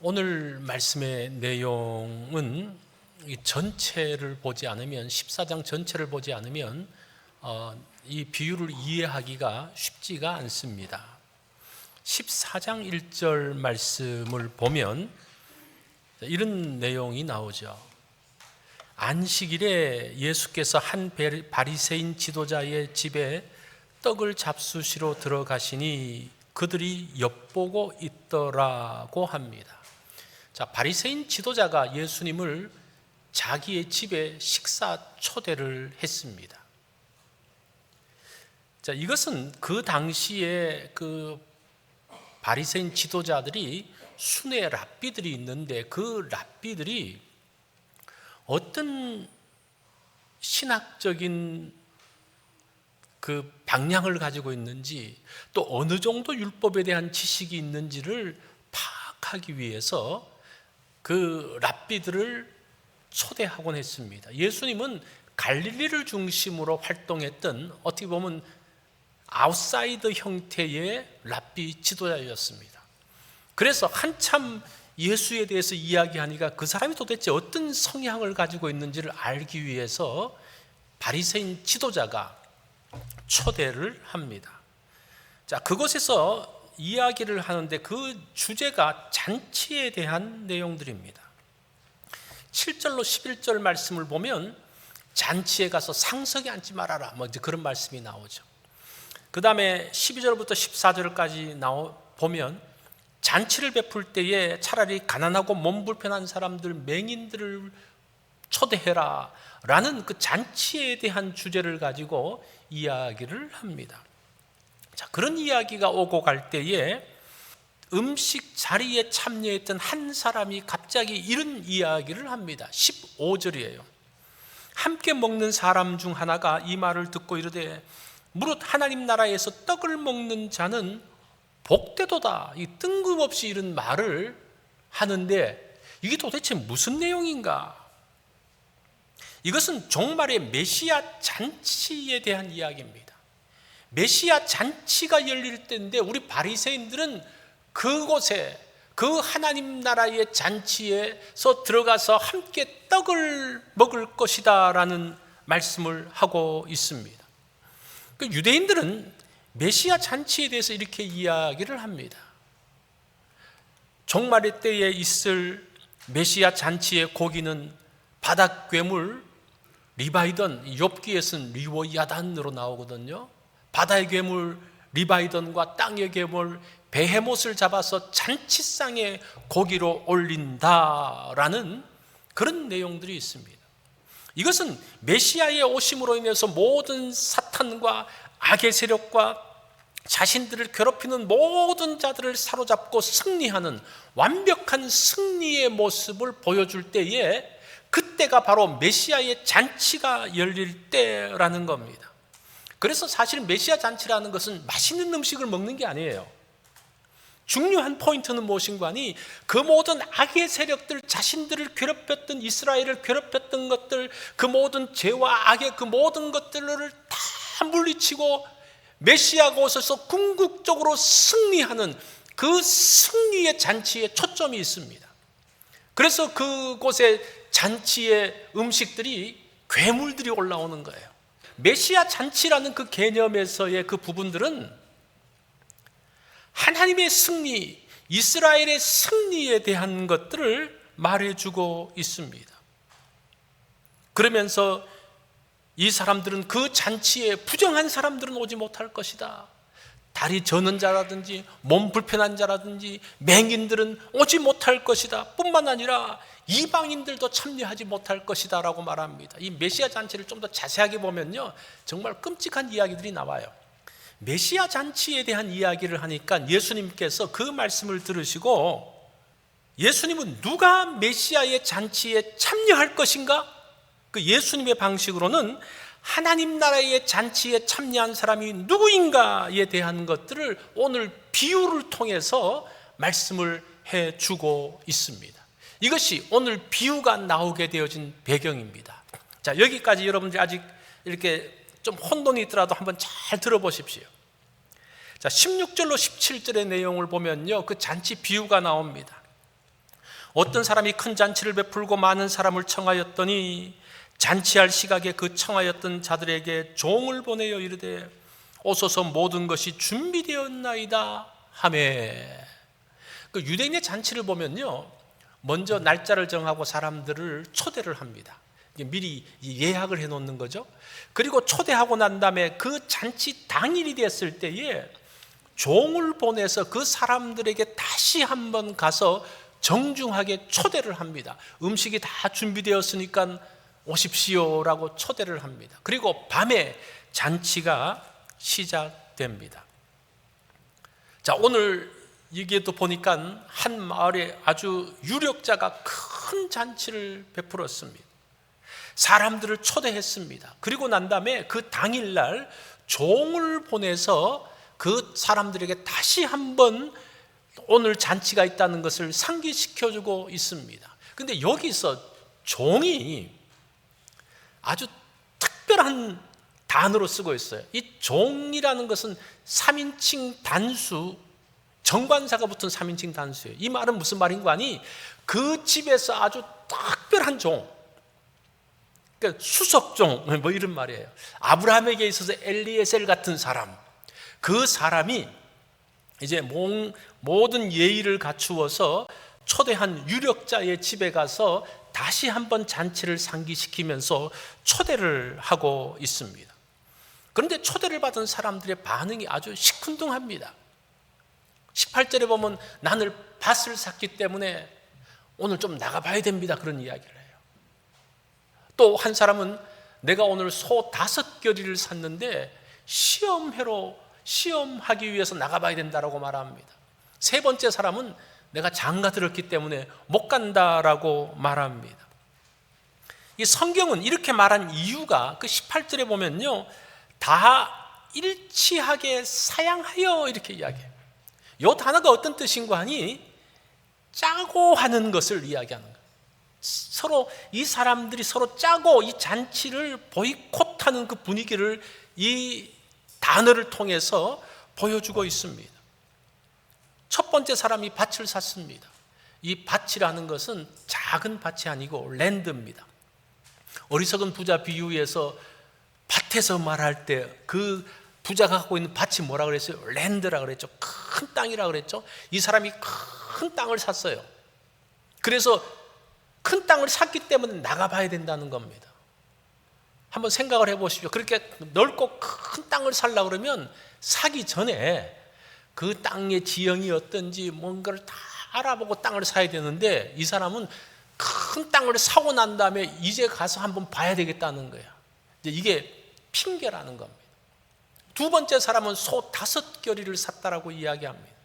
오늘 말씀의 내용은 이 전체를 보지 않으면 14장 전체를 보지 않으면 이 비유를 이해하기가 쉽지가 않습니다. 14장 1절 말씀을 보면 이런 내용이 나오죠. 안식일에 예수께서 한 바리새인 지도자의 집에 떡을 잡수시러 들어가시니 그들이 엿보고 있더라고 합니다. 자, 바리새인 지도자가 예수님을 자기의 집에 식사 초대를 했습니다. 자, 이것은 그 당시에 그 바리새인 지도자들이 순회 랍비들이 있는데 그 랍비들이 어떤 신학적인 그 방향을 가지고 있는지 또 어느 정도 율법에 대한 지식이 있는지를 파악하기 위해서 그 랍비들을 초대하곤 했습니다. 예수님은 갈릴리를 중심으로 활동했던 어떻게 보면 아웃사이더 형태의 랍비 지도자였습니다. 그래서 한참 예수에 대해서 이야기하니까 그 사람이 도대체 어떤 성향을 가지고 있는지를 알기 위해서 바리새인 지도자가 초대를 합니다. 자, 그곳에서 이야기를 하는데 그 주제가 잔치에 대한 내용들입니다. 7절로 11절 말씀을 보면 잔치에 가서 상석에 앉지 말아라, 이제 그런 말씀이 나오죠. 그 다음에 12절부터 14절까지 보면 잔치를 베풀 때에 차라리 가난하고 몸 불편한 사람들, 맹인들을 초대해라 라는 그 잔치에 대한 주제를 가지고 이야기를 합니다. 자, 그런 이야기가 오고 갈 때에 음식 자리에 참여했던 한 사람이 갑자기 이런 이야기를 합니다. 15절이에요. 함께 먹는 사람 중 하나가 이 말을 듣고 이르되 무릇 하나님 나라에서 떡을 먹는 자는 복되도다. 이 뜬금없이 이런 말을 하는데 이게 도대체 무슨 내용인가? 이것은 종말의 메시아 잔치에 대한 이야기입니다. 메시아 잔치가 열릴 때인데 우리 바리새인들은 그곳에 그 하나님 나라의 잔치에서 들어가서 함께 떡을 먹을 것이다 라는 말씀을 하고 있습니다. 그 유대인들은 메시아 잔치에 대해서 이렇게 이야기를 합니다. 종말의 때에 있을 메시아 잔치의 고기는 바닥 괴물 리바이던, 욥기에서는 리워야단으로 나오거든요. 바다의 괴물 리바이던과 땅의 괴물 베헤못을 잡아서 잔치상에 고기로 올린다라는 그런 내용들이 있습니다. 이것은 메시아의 오심으로 인해서 모든 사탄과 악의 세력과 자신들을 괴롭히는 모든 자들을 사로잡고 승리하는 완벽한 승리의 모습을 보여줄 때에 그때가 바로 메시아의 잔치가 열릴 때라는 겁니다. 그래서 사실 메시아 잔치라는 것은 맛있는 음식을 먹는 게 아니에요. 중요한 포인트는 무엇인가 하니 그 모든 악의 세력들, 자신들을 괴롭혔던, 이스라엘을 괴롭혔던 것들, 그 모든 죄와 악의 그 모든 것들을 다 물리치고 메시아가 오셔서 궁극적으로 승리하는 그 승리의 잔치에 초점이 있습니다. 그래서 그곳에 잔치의 음식들이 괴물들이 올라오는 거예요. 메시아 잔치라는 그 개념에서의 그 부분들은 하나님의 승리, 이스라엘의 승리에 대한 것들을 말해주고 있습니다. 그러면서 이 사람들은 그 잔치에 부정한 사람들은 오지 못할 것이다. 다리 저는 자라든지 몸 불편한 자라든지 맹인들은 오지 못할 것이다. 뿐만 아니라 이방인들도 참여하지 못할 것이다 라고 말합니다. 이 메시아 잔치를 좀 더 자세하게 보면요, 정말 끔찍한 이야기들이 나와요. 메시아 잔치에 대한 이야기를 하니까 예수님께서 그 말씀을 들으시고 예수님은 누가 메시아의 잔치에 참여할 것인가? 그 예수님의 방식으로는 하나님 나라의 잔치에 참여한 사람이 누구인가에 대한 것들을 오늘 비유를 통해서 말씀을 해주고 있습니다. 이것이 오늘 비유가 나오게 되어진 배경입니다. 자, 여기까지 여러분들이 아직 이렇게 좀 혼돈이 있더라도 한번 잘 들어보십시오. 자, 16절로 17절의 내용을 보면요, 그 잔치 비유가 나옵니다. 어떤 사람이 큰 잔치를 베풀고 많은 사람을 청하였더니 잔치할 시각에 그 청하였던 자들에게 종을 보내어 이르되 오소서 모든 것이 준비되었나이다 하매. 그 유대인의 잔치를 보면요, 먼저 날짜를 정하고 사람들을 초대를 합니다. 미리 예약을 해놓는 거죠. 그리고 초대하고 난 다음에 그 잔치 당일이 됐을 때에 종을 보내서 그 사람들에게 다시 한번 가서 정중하게 초대를 합니다. 음식이 다 준비되었으니까 오십시오라고 초대를 합니다. 그리고 밤에 잔치가 시작됩니다. 자, 오늘 여기에도 보니까 한 마을에 아주 유력자가 큰 잔치를 베풀었습니다. 사람들을 초대했습니다. 그리고 난 다음에 그 당일날 종을 보내서 그 사람들에게 다시 한번 오늘 잔치가 있다는 것을 상기시켜주고 있습니다. 근데 여기서 종이 아주 특별한 단어로 쓰고 있어요. 이 종이라는 것은 3인칭 단수, 정관사가 붙은 3인칭 단수예요. 이 말은 무슨 말인가 하니 그 집에서 아주 특별한 종, 그러니까 수석종 뭐 이런 말이에요. 아브라함에게 있어서 엘리에셀 같은 사람, 그 사람이 이제 모든 예의를 갖추어서 초대한 유력자의 집에 가서 다시 한번 잔치를 상기시키면서 초대를 하고 있습니다. 그런데 초대를 받은 사람들의 반응이 아주 시큰둥합니다. 18절에 보면 나는 밭을 샀기 때문에 오늘 좀 나가봐야 됩니다, 그런 이야기를 해요. 또 한 사람은 내가 오늘 소 5겨리를 샀는데 시험하기 위해서 나가봐야 된다라고 말합니다. 세 번째 사람은 내가 장가 들었기 때문에 못 간다라고 말합니다. 이 성경은 이렇게 말한 이유가 그 18절에 보면요, 다 일치하게 사양하여 이렇게 이야기해요. 이 단어가 어떤 뜻인가 하니 짜고 하는 것을 이야기하는 거예요. 서로 이 사람들이 서로 짜고 이 잔치를 보이콧하는 그 분위기를 이 단어를 통해서 보여주고 있습니다. 첫 번째 사람이 밭을 샀습니다. 이 밭이라는 것은 작은 밭이 아니고 랜드입니다. 어리석은 부자 비유에서 밭에서 말할 때 그 부자가 갖고 있는 밭이 뭐라 그랬어요? 랜드라 그랬죠. 큰 땅이라 그랬죠. 이 사람이 큰 땅을 샀어요. 그래서 큰 땅을 샀기 때문에 나가봐야 된다는 겁니다. 한번 생각을 해보십시오. 그렇게 넓고 큰 땅을 살려고 그러면 사기 전에 그 땅의 지형이 어떤지 뭔가를 다 알아보고 땅을 사야 되는데 이 사람은 큰 땅을 사고 난 다음에 이제 가서 한번 봐야 되겠다는 거예요. 이게 핑계라는 겁니다. 두 번째 사람은 소 5겨리를 샀다라고 이야기합니다.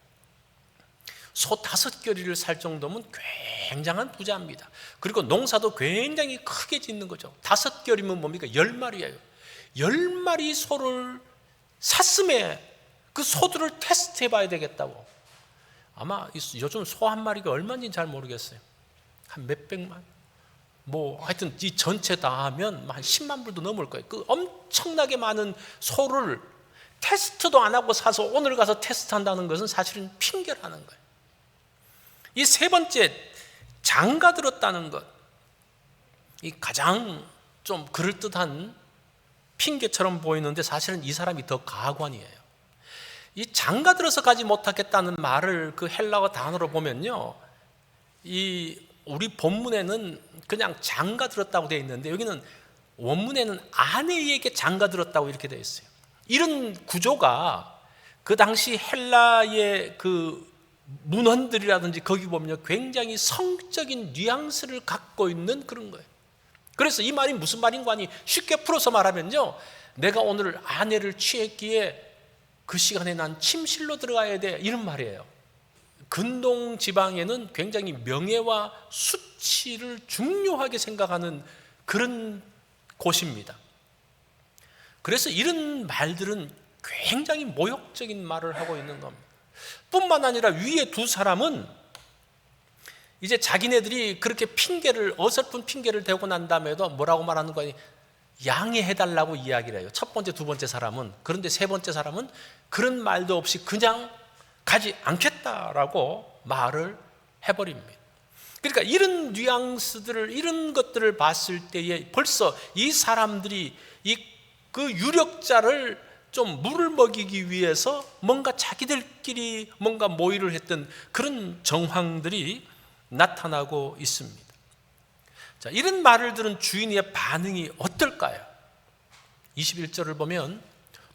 소 5겨리를 살 정도면 굉장한 부자입니다. 그리고 농사도 굉장히 크게 짓는 거죠. 5겨리면 뭡니까? 10마리예요. 10마리 소를 샀음에 그 소들을 테스트해 봐야 되겠다고. 아마 요즘 소 한 마리가 얼마인지 잘 모르겠어요. 한 몇백만, 하여튼 이 전체 다 하면 한 10만 불도 넘을 거예요. 그 엄청나게 많은 소를 테스트도 안 하고 사서 오늘 가서 테스트한다는 것은 사실은 핑계라는 거예요. 이 세 번째, 장가 들었다는 것, 이 가장 좀 그럴듯한 핑계처럼 보이는데 사실은 이 사람이 더 가관이에요. 이 장가 들어서 가지 못하겠다는 말을 그 헬라어 단어로 보면요, 이 우리 본문에는 그냥 장가 들었다고 되어 있는데 여기는 원문에는 아내에게 장가 들었다고 이렇게 되어 있어요. 이런 구조가 그 당시 헬라의 그 문헌들이라든지 거기 보면 굉장히 성적인 뉘앙스를 갖고 있는 그런 거예요. 그래서 이 말이 무슨 말인가 하니 쉽게 풀어서 말하면요, 내가 오늘 아내를 취했기에 그 시간에 난 침실로 들어가야 돼, 이런 말이에요. 근동 지방에는 굉장히 명예와 수치를 중요하게 생각하는 그런 곳입니다. 그래서 이런 말들은 굉장히 모욕적인 말을 하고 있는 겁니다. 뿐만 아니라 위에 두 사람은 이제 자기네들이 그렇게 어설픈 핑계를 대고 난 다음에도 뭐라고 말하는 거니? 양해해달라고 이야기를 해요. 첫 번째, 두 번째 사람은. 그런데 세 번째 사람은 그런 말도 없이 그냥 가지 않겠다라고 말을 해버립니다. 그러니까 이런 뉘앙스들을, 이런 것들을 봤을 때에 벌써 이 사람들이 그 유력자를 좀 물을 먹이기 위해서 뭔가 자기들끼리 뭔가 모의를 했던 그런 정황들이 나타나고 있습니다. 자, 이런 말을 들은 주인의 반응이 어떨까요? 21절을 보면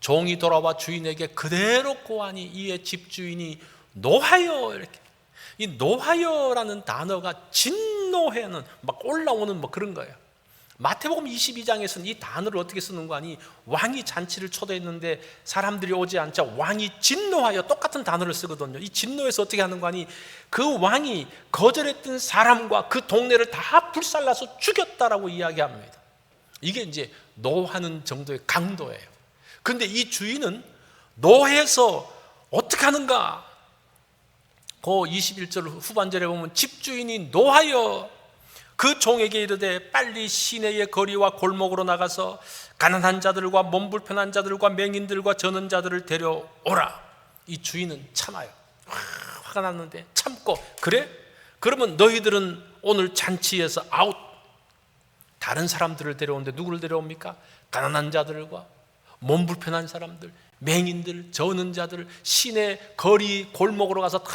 종이 돌아와 주인에게 그대로 고하니 이에 집주인이 노하여, 이렇게, 이 노하여라는 단어가 진노해는 막 올라오는 뭐 그런 거예요. 마태복음 22장에서는 이 단어를 어떻게 쓰는 거 아니, 왕이 잔치를 초대했는데 사람들이 오지 않자 왕이 진노하여 똑같은 단어를 쓰거든요. 이 진노해서 어떻게 하는 거 아니, 그 왕이 거절했던 사람과 그 동네를 다 불살라서 죽였다라고 이야기합니다. 이게 이제 노하는 정도의 강도예요. 그런데 이 주인은 노해서 어떻게 하는가? 그 21절 후반절에 보면 집주인이 노하여 그 종에게 이르되 빨리 시내의 거리와 골목으로 나가서 가난한 자들과 몸 불편한 자들과 맹인들과 저는 자들을 데려오라. 이 주인은 참아요. 화가 났는데 참고, 그래? 그러면 너희들은 오늘 잔치에서 아웃. 다른 사람들을 데려오는데 누구를 데려옵니까? 가난한 자들과 몸 불편한 사람들, 맹인들, 저는 자들, 시내 거리 골목으로 가서 다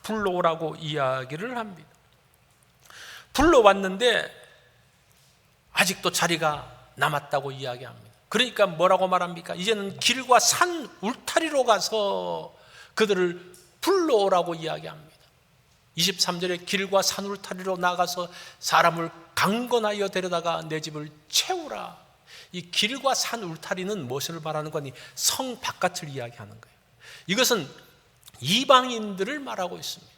불러오라고 이야기를 합니다. 불러왔는데 아직도 자리가 남았다고 이야기합니다. 그러니까 뭐라고 말합니까? 이제는 길과 산 울타리로 가서 그들을 불러오라고 이야기합니다. 23절에 길과 산 울타리로 나가서 사람을 강건하여 데려다가 내 집을 채우라. 이 길과 산 울타리는 무엇을 말하는 거니? 성 바깥을 이야기하는 거예요. 이것은 이방인들을 말하고 있습니다.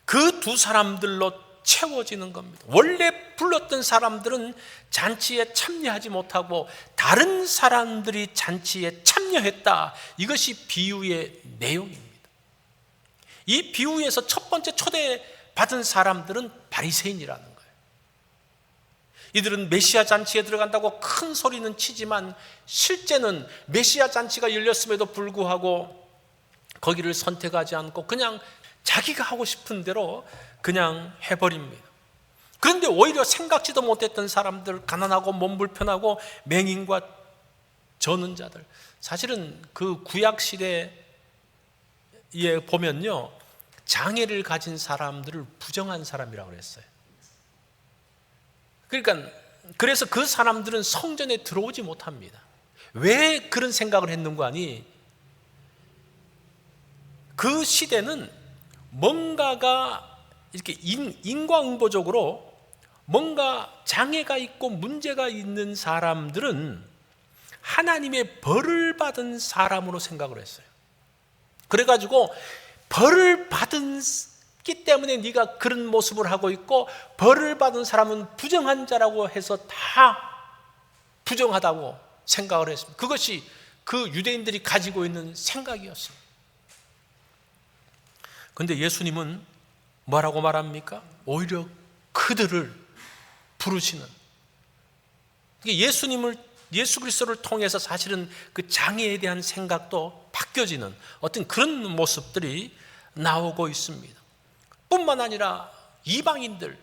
그 두 사람들로 채워지는 겁니다. 원래 불렀던 사람들은 잔치에 참여하지 못하고 다른 사람들이 잔치에 참여했다. 이것이 비유의 내용입니다. 이 비유에서 첫 번째 초대받은 사람들은 바리새인이라는 거예요. 이들은 메시아 잔치에 들어간다고 큰 소리는 치지만 실제는 메시아 잔치가 열렸음에도 불구하고 거기를 선택하지 않고 그냥 자기가 하고 싶은 대로 그냥 해버립니다. 그런데 오히려 생각지도 못했던 사람들, 가난하고 몸 불편하고 맹인과 저는 자들, 사실은 그 구약 시대에 보면요, 장애를 가진 사람들을 부정한 사람이라고 그랬어요. 그러니까 그래서 그 사람들은 성전에 들어오지 못합니다. 왜 그런 생각을 했는고 하니, 그 시대는 뭔가가 이렇게 인과응보적으로 뭔가 장애가 있고 문제가 있는 사람들은 하나님의 벌을 받은 사람으로 생각을 했어요. 그래가지고 벌을 받았기 때문에 네가 그런 모습을 하고 있고, 벌을 받은 사람은 부정한 자라고 해서 다 부정하다고 생각을 했습니다. 그것이 그 유대인들이 가지고 있는 생각이었습니다. 그런데 예수님은 뭐라고 말합니까? 오히려 그들을 부르시는, 예수 그리스도를 통해서 사실은 그 장애에 대한 생각도 바뀌어지는 어떤 그런 모습들이 나오고 있습니다. 뿐만 아니라 이방인들,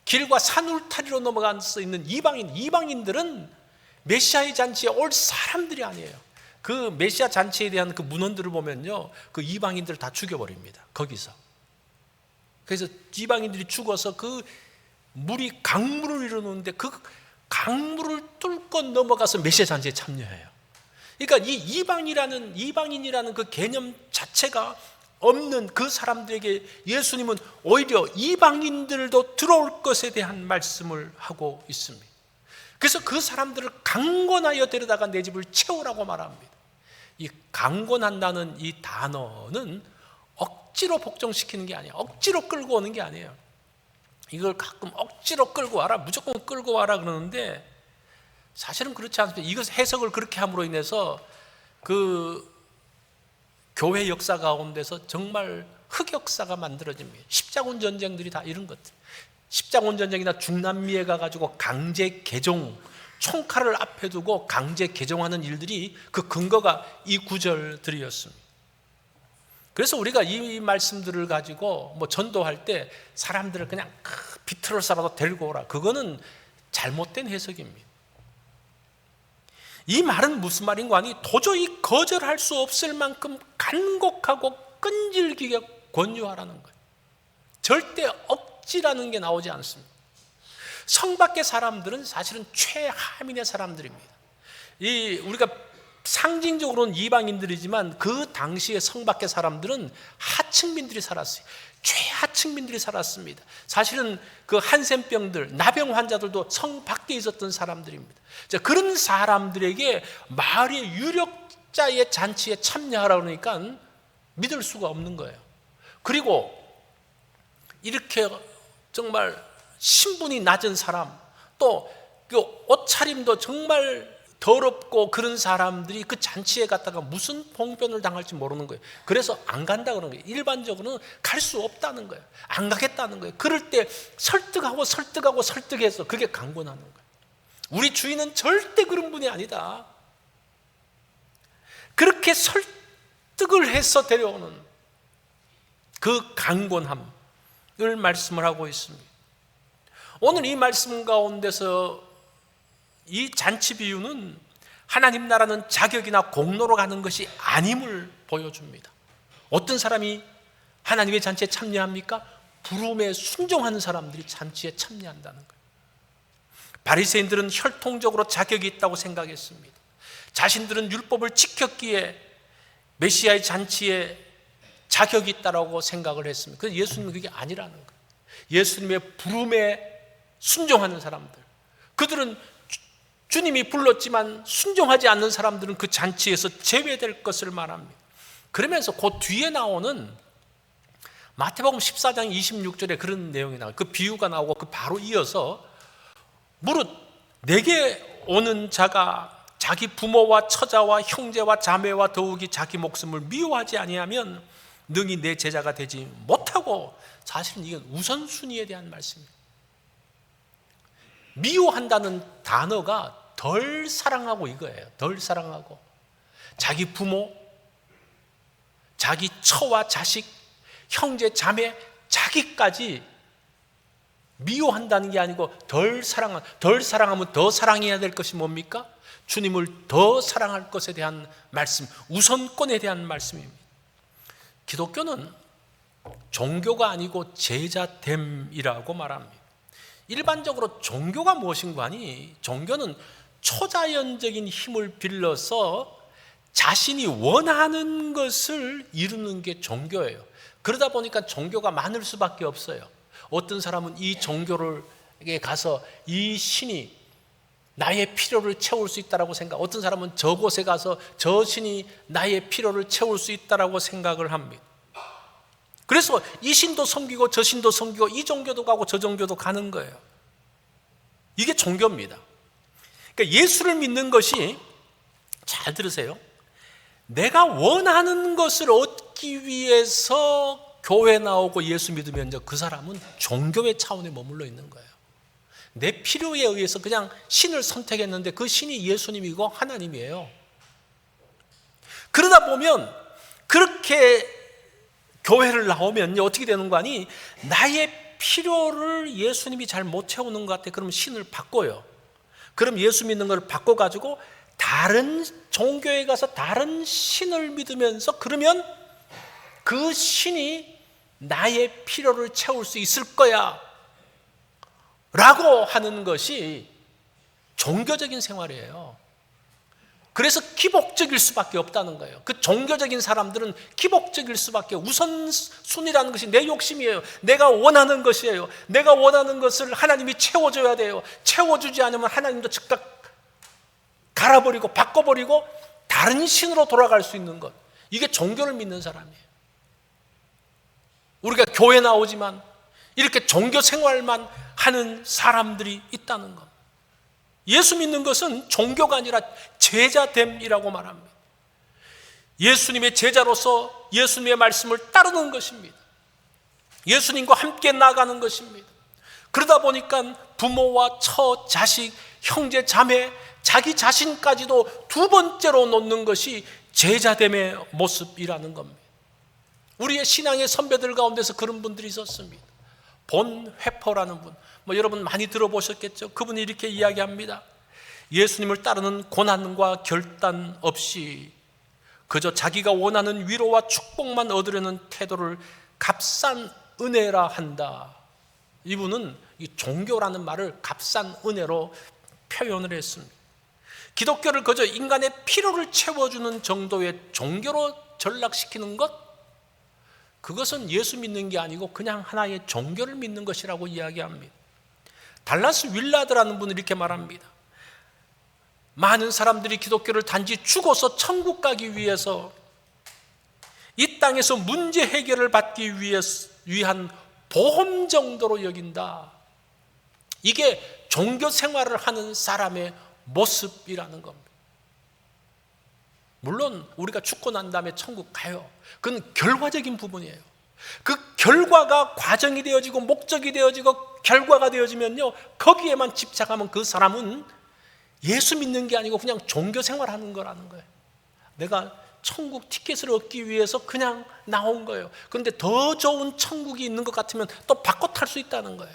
길과 산 울타리로 넘어갈 수 있는 이방인들은 메시아의 잔치에 올 사람들이 아니에요. 그 메시아 잔치에 대한 그 문헌들을 보면요, 그 이방인들을 다 죽여버립니다. 거기서. 그래서 이방인들이 죽어서 그 물이 강물을 이루는데 그 강물을 뚫고 넘어가서 메시아 잔치에 참여해요. 그러니까 이 이방인이라는 그 개념 자체가 없는 그 사람들에게 예수님은 오히려 이방인들도 들어올 것에 대한 말씀을 하고 있습니다. 그래서 그 사람들을 강권하여 데려다가 내 집을 채우라고 말합니다. 이 강권한다는 이 단어는 억지로 복종시키는 게 아니에요. 억지로 끌고 오는 게 아니에요. 이걸 가끔 억지로 끌고 와라, 무조건 끌고 와라 그러는데 사실은 그렇지 않습니다. 이것 해석을 그렇게 함으로 인해서 그 교회 역사 가운데서 정말 흑역사가 만들어집니다. 십자군 전쟁들이 다 이런 것들. 십자군 전쟁이나 중남미에 가가지고 강제 개종, 총칼을 앞에 두고 강제 개종하는 일들이 그 근거가 이 구절들이었습니다. 그래서 우리가 이 말씀들을 가지고 전도할 때 사람들을 그냥 비틀어서라도 데리고 오라, 그거는 잘못된 해석입니다. 이 말은 무슨 말인가 하니 도저히 거절할 수 없을 만큼 간곡하고 끈질기게 권유하라는 거예요. 절대 억지라는 게 나오지 않습니다. 성 밖의 사람들은 사실은 최하민의 사람들입니다. 우리가 상징적으로는 이방인들이지만 그 당시에 성 밖의 사람들은 하층민들이 살았어요. 최하층민들이 살았습니다. 사실은 그 한센병들, 나병 환자들도 성 밖에 있었던 사람들입니다. 그런 사람들에게 마을의 유력자의 잔치에 참여하라고 그러니까 믿을 수가 없는 거예요. 그리고 이렇게 정말 신분이 낮은 사람, 또 옷차림도 정말 더럽고 그런 사람들이 그 잔치에 갔다가 무슨 봉변을 당할지 모르는 거예요. 그래서 안 간다 그러는 거예요. 일반적으로는 갈 수 없다는 거예요. 안 가겠다는 거예요. 그럴 때 설득해서 그게 강권하는 거예요. 우리 주인은 절대 그런 분이 아니다. 그렇게 설득을 해서 데려오는 그 강권함을 말씀을 하고 있습니다. 오늘 이 말씀 가운데서 이 잔치 비유는 하나님 나라는 자격이나 공로로 가는 것이 아님을 보여줍니다. 어떤 사람이 하나님의 잔치에 참여합니까? 부름에 순종하는 사람들이 잔치에 참여한다는 거예요. 바리새인들은 혈통적으로 자격이 있다고 생각했습니다. 자신들은 율법을 지켰기에 메시아의 잔치에 자격이 있다고 생각을 했습니다. 그래서 예수님은 그게 아니라는 거예요. 예수님의 부름에 순종하는 사람들, 그들은 주님이 불렀지만 순종하지 않는 사람들은 그 잔치에서 제외될 것을 말합니다. 그러면서 그 뒤에 나오는 마태복음 14장 26절에 그런 내용이 나와요. 그 비유가 나오고 그 바로 이어서 무릇 내게 오는 자가 자기 부모와 처자와 형제와 자매와 더욱이 자기 목숨을 미워하지 아니하면 능히 내 제자가 되지 못하고, 사실은 이게 우선순위에 대한 말씀입니다. 미워한다는 단어가 덜 사랑하고 이거예요. 덜 사랑하고 자기 부모, 자기 처와 자식, 형제, 자매, 자기까지 미워한다는 게 아니고 덜 사랑하면 더 사랑해야 될 것이 뭡니까? 주님을 더 사랑할 것에 대한 말씀, 우선권에 대한 말씀입니다. 기독교는 종교가 아니고 제자됨이라고 말합니다. 일반적으로 종교가 무엇인가 하니 종교는 초자연적인 힘을 빌려서 자신이 원하는 것을 이루는 게 종교예요. 그러다 보니까 종교가 많을 수밖에 없어요. 어떤 사람은 이 종교에 가서 이 신이 나의 필요를 채울 수 있다고 생각, 어떤 사람은 저곳에 가서 저 신이 나의 필요를 채울 수 있다고 생각을 합니다. 그래서 이 신도 섬기고 저 신도 섬기고 이 종교도 가고 저 종교도 가는 거예요. 이게 종교입니다. 그러니까 예수를 믿는 것이, 잘 들으세요, 내가 원하는 것을 얻기 위해서 교회 나오고 예수 믿으면 그 사람은 종교의 차원에 머물러 있는 거예요. 내 필요에 의해서 그냥 신을 선택했는데 그 신이 예수님이고 하나님이에요. 그러다 보면 그렇게 교회를 나오면 어떻게 되는 거 아니? 나의 필요를 예수님이 잘 못 채우는 것 같아. 그럼 신을 바꿔요. 그럼 예수 믿는 걸 바꿔가지고 다른 종교에 가서 다른 신을 믿으면서, 그러면 그 신이 나의 필요를 채울 수 있을 거야 라고 하는 것이 종교적인 생활이에요. 그래서 기복적일 수밖에 없다는 거예요. 그 종교적인 사람들은 기복적일 수밖에, 우선순위라는 것이 내 욕심이에요. 내가 원하는 것이에요. 내가 원하는 것을 하나님이 채워줘야 돼요. 채워주지 않으면 하나님도 즉각 갈아버리고 바꿔버리고 다른 신으로 돌아갈 수 있는 것, 이게 종교를 믿는 사람이에요. 우리가 교회 나오지만 이렇게 종교 생활만 하는 사람들이 있다는 것. 예수 믿는 것은 종교가 아니라 제자됨이라고 말합니다. 예수님의 제자로서 예수님의 말씀을 따르는 것입니다. 예수님과 함께 나가는 것입니다. 그러다 보니까 부모와 처, 자식, 형제, 자매, 자기 자신까지도 두 번째로 놓는 것이 제자됨의 모습이라는 겁니다. 우리의 신앙의 선배들 가운데서 그런 분들이 있었습니다. 본 회퍼라는 분, 여러분 많이 들어보셨겠죠? 그분이 이렇게 이야기합니다. 예수님을 따르는 고난과 결단 없이 그저 자기가 원하는 위로와 축복만 얻으려는 태도를 값싼 은혜라 한다. 이분은 이 종교라는 말을 값싼 은혜로 표현을 했습니다. 기독교를 그저 인간의 필요를 채워주는 정도의 종교로 전락시키는 것, 그것은 예수 믿는 게 아니고 그냥 하나의 종교를 믿는 것이라고 이야기합니다. 달라스 윌라드라는 분은 이렇게 말합니다. 많은 사람들이 기독교를 단지 죽어서 천국 가기 위해서, 이 땅에서 문제 해결을 받기 위한 보험 정도로 여긴다. 이게 종교 생활을 하는 사람의 모습이라는 겁니다. 물론 우리가 죽고 난 다음에 천국 가요. 그건 결과적인 부분이에요. 그 결과가 과정이 되어지고 목적이 되어지고 결과가 되어지면요, 거기에만 집착하면 그 사람은 예수 믿는 게 아니고 그냥 종교 생활하는 거라는 거예요. 내가 천국 티켓을 얻기 위해서 그냥 나온 거예요. 그런데 더 좋은 천국이 있는 것 같으면 또 바꿔 탈 수 있다는 거예요.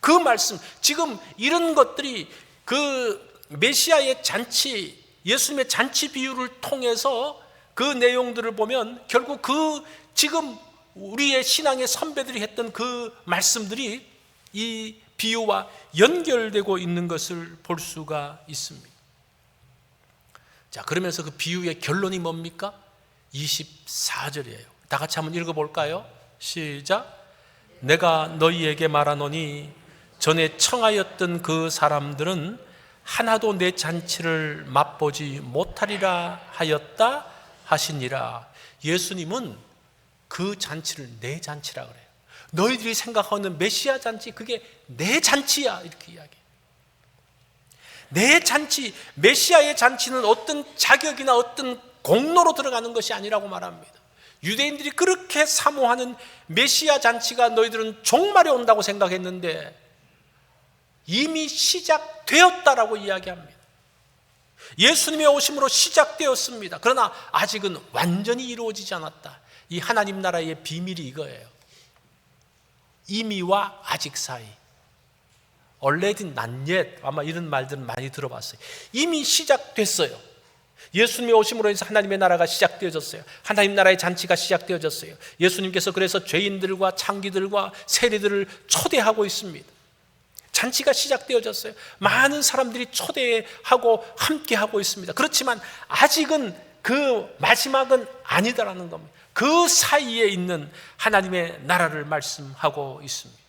그 말씀, 지금 이런 것들이 그 메시아의 잔치, 예수님의 잔치 비유를 통해서 그 내용들을 보면 결국 그 지금 우리의 신앙의 선배들이 했던 그 말씀들이 이 비유와 연결되고 있는 것을 볼 수가 있습니다. 자, 그러면서 그 비유의 결론이 뭡니까? 24절이에요. 다 같이 한번 읽어볼까요? 시작. 내가 너희에게 말하노니 전에 청하였던 그 사람들은 하나도 내 잔치를 맛보지 못하리라 하였다 하시니라. 예수님은 그 잔치를 내 잔치라 그래요. 너희들이 생각하는 메시아 잔치, 그게 내 잔치야, 이렇게 이야기해요. 내 잔치, 메시아의 잔치는 어떤 자격이나 어떤 공로로 들어가는 것이 아니라고 말합니다. 유대인들이 그렇게 사모하는 메시아 잔치가 너희들은 종말에 온다고 생각했는데 이미 시작되었다라고 이야기합니다. 예수님의 오심으로 시작되었습니다. 그러나 아직은 완전히 이루어지지 않았다. 이 하나님 나라의 비밀이 이거예요. 이미와 아직 사이. already not yet, 아마 이런 말들은 많이 들어봤어요. 이미 시작됐어요. 예수님의 오심으로 해서 하나님의 나라가 시작되어졌어요. 하나님 나라의 잔치가 시작되어졌어요. 예수님께서 그래서 죄인들과 창기들과 세리들을 초대하고 있습니다. 잔치가 시작되어졌어요. 많은 사람들이 초대하고 함께하고 있습니다. 그렇지만 아직은 그 마지막은 아니다라는 겁니다. 그 사이에 있는 하나님의 나라를 말씀하고 있습니다.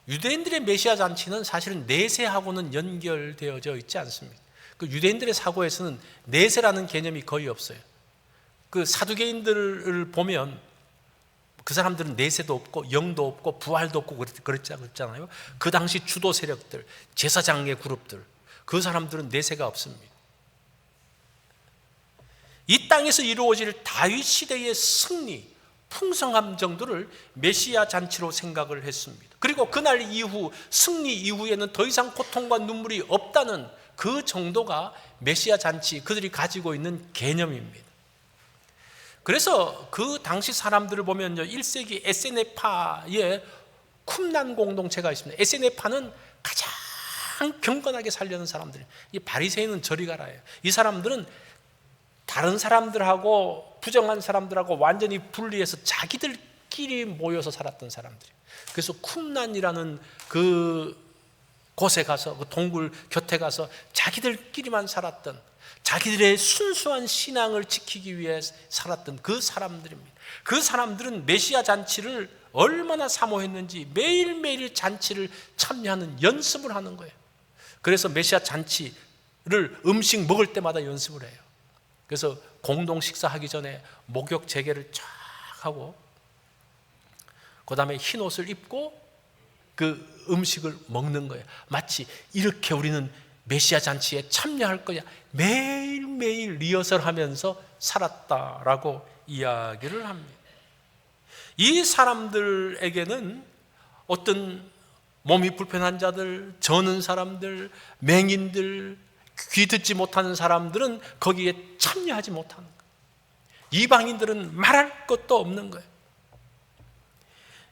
유대인들의 메시아 잔치는 사실은 내세하고는 연결되어져 있지 않습니다. 그 유대인들의 사고에서는 내세라는 개념이 거의 없어요. 그 사두개인들을 보면 그 사람들은 내세도 없고 영도 없고 부활도 없고 그랬잖아요. 그 당시 주도 세력들, 제사장의 그룹들, 그 사람들은 내세가 없습니다. 이 땅에서 이루어질 다윗 시대의 승리, 풍성함 정도를 메시아 잔치로 생각을 했습니다. 그리고 그날 이후, 승리 이후에는 더 이상 고통과 눈물이 없다는 그 정도가 메시아 잔치, 그들이 가지고 있는 개념입니다. 그래서 그 당시 사람들을 보면요, 1세기 에세네파의 쿰난 공동체가 있습니다. 에세네파는 가장 경건하게 살려는 사람들이에요. 이 바리새인은 저리 가라예요. 이 사람들은 다른 사람들하고 부정한 사람들하고 완전히 분리해서 자기들끼리 모여서 살았던 사람들이에요. 그래서 쿰난이라는 그 곳에 가서, 그 동굴 곁에 가서 자기들끼리만 살았던, 자기들의 순수한 신앙을 지키기 위해 살았던 그 사람들입니다. 그 사람들은 메시아 잔치를 얼마나 사모했는지 매일매일 잔치를 참여하는 연습을 하는 거예요. 그래서 메시아 잔치를 음식 먹을 때마다 연습을 해요. 그래서 공동 식사하기 전에 목욕 재개를 쫙 하고 그 다음에 흰 옷을 입고 그 음식을 먹는 거예요. 마치 이렇게 우리는 메시아 잔치에 참여할 거야. 매일매일 리허설하면서 살았다라고 이야기를 합니다. 이 사람들에게는 어떤 몸이 불편한 자들, 저는 사람들, 맹인들, 귀 듣지 못하는 사람들은 거기에 참여하지 못하는 거예요. 이방인들은 말할 것도 없는 거예요.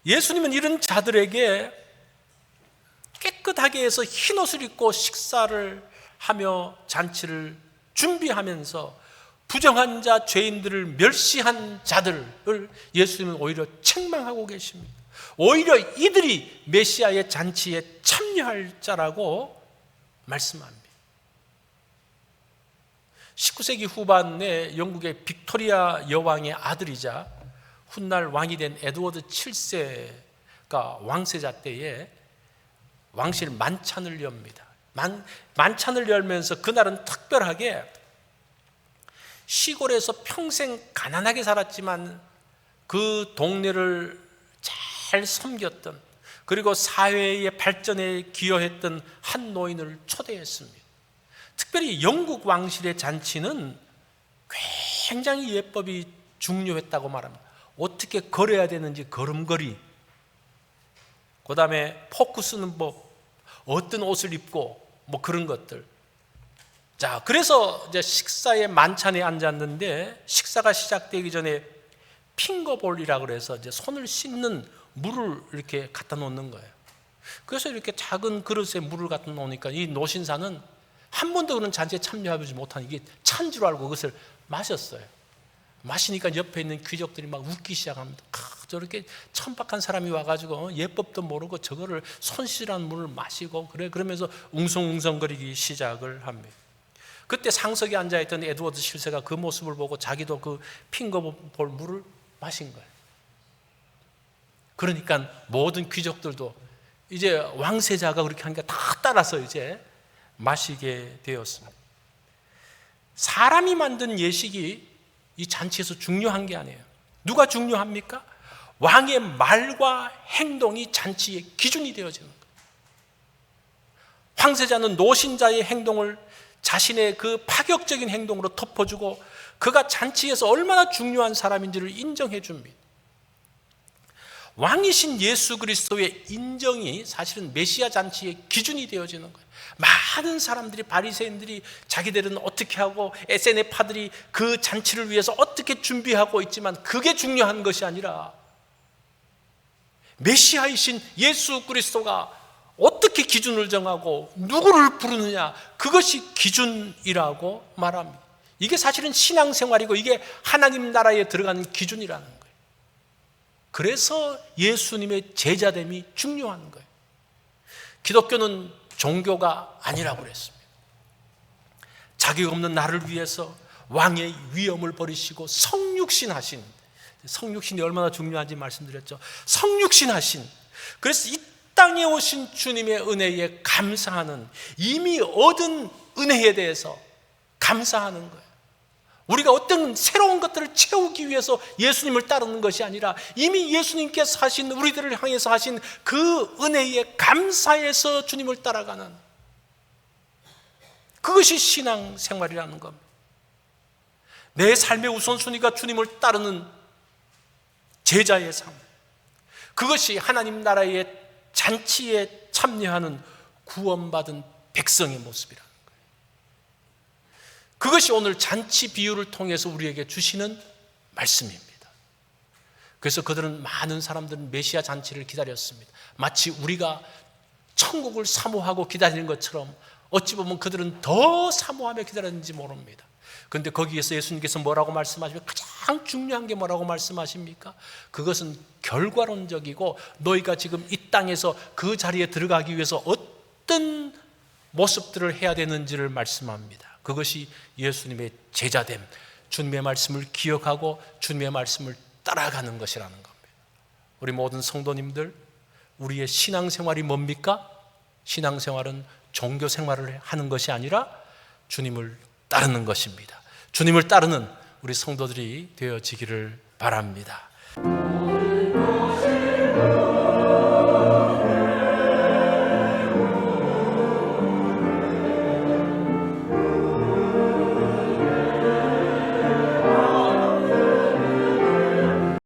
예수님은 이런 자들에게 깨끗하게 해서 흰옷을 입고 식사를 하며 잔치를 준비하면서 부정한 자, 죄인들을 멸시한 자들을 예수님은 오히려 책망하고 계십니다. 오히려 이들이 메시아의 잔치에 참여할 자라고 말씀합니다. 19세기 후반에 영국의 빅토리아 여왕의 아들이자 훗날 왕이 된 에드워드 7세가 왕세자 때에 왕실 만찬을 엽니다. 만찬을 열면서 그날은 특별하게 시골에서 평생 가난하게 살았지만 그 동네를 잘 섬겼던, 그리고 사회의 발전에 기여했던 한 노인을 초대했습니다. 특별히 영국 왕실의 잔치는 굉장히 예법이 중요했다고 말합니다. 어떻게 걸어야 되는지 걸음걸이, 그 다음에 포크 쓰는 법, 어떤 옷을 입고 뭐 그런 것들. 자, 그래서 이제 식사의 만찬에 앉았는데 식사가 시작되기 전에 핑거볼이라고 그래서 이제 손을 씻는 물을 이렇게 갖다 놓는 거예요. 그래서 이렇게 작은 그릇에 물을 갖다 놓으니까 이 노신사는 한 번도 그런 잔치에 참여하지 못한, 이게 찬 줄 알고 그것을 마셨어요. 마시니까 옆에 있는 귀족들이 막 웃기 시작합니다. 저렇게 천박한 사람이 와가지고 예법도 모르고 저거를 손실한 물을 마시고 그러면서 웅성웅성거리기 시작을 합니다. 그때 상석에 앉아있던 에드워드 7세가 그 모습을 보고 자기도 그 핑거볼 물을 마신 거예요. 그러니까 모든 귀족들도 이제 왕세자가 그렇게 하니까 다 따라서 이제 마시게 되었습니다. 사람이 만든 예식이 이 잔치에서 중요한 게 아니에요. 누가 중요합니까? 왕의 말과 행동이 잔치의 기준이 되어지는 거예요. 황세자는 노신자의 행동을 자신의 그 파격적인 행동으로 덮어주고 그가 잔치에서 얼마나 중요한 사람인지를 인정해 줍니다. 왕이신 예수 그리스도의 인정이 사실은 메시아 잔치의 기준이 되어지는 거예요. 많은 사람들이, 바리새인들이 자기들은 어떻게 하고 SNF파들이 그 잔치를 위해서 어떻게 준비하고 있지만 그게 중요한 것이 아니라 메시아이신 예수 그리스도가 어떻게 기준을 정하고 누구를 부르느냐, 그것이 기준이라고 말합니다. 이게 사실은 신앙생활이고 이게 하나님 나라에 들어가는 기준이라는 거예요. 그래서 예수님의 제자됨이 중요한 거예요. 기독교는 종교가 아니라고 그랬습니다. 자격 없는 나를 위해서 왕의 위엄을 버리시고 성육신하신, 성육신이 얼마나 중요한지 말씀드렸죠. 성육신하신, 그래서 이 땅에 오신 주님의 은혜에 감사하는, 이미 얻은 은혜에 대해서 감사하는 거예요. 우리가 어떤 새로운 것들을 채우기 위해서 예수님을 따르는 것이 아니라 이미 예수님께서 하신, 우리들을 향해서 하신 그 은혜에 감사해서 주님을 따라가는, 그것이 신앙생활이라는 겁니다. 내 삶의 우선순위가 주님을 따르는 제자의 삶, 그것이 하나님 나라의 잔치에 참여하는 구원받은 백성의 모습이라는 거예요. 그것이 오늘 잔치 비유를 통해서 우리에게 주시는 말씀입니다. 그래서 그들은, 많은 사람들은 메시아 잔치를 기다렸습니다. 마치 우리가 천국을 사모하고 기다리는 것처럼 어찌 보면 그들은 더 사모하며 기다렸는지 모릅니다. 그런데 거기에서 예수님께서 뭐라고 말씀하십니까? 가장 중요한 게 뭐라고 말씀하십니까? 그것은 결과론적이고 너희가 지금 이 땅에서 그 자리에 들어가기 위해서 어떤 모습들을 해야 되는지를 말씀합니다. 그것이 예수님의 제자됨, 주님의 말씀을 기억하고 주님의 말씀을 따라가는 것이라는 겁니다. 우리 모든 성도님들, 우리의 신앙생활이 뭡니까? 신앙생활은 종교생활을 하는 것이 아니라 주님을 따르는 것입니다. 주님을 따르는 우리 성도들이 되어지기를 바랍니다.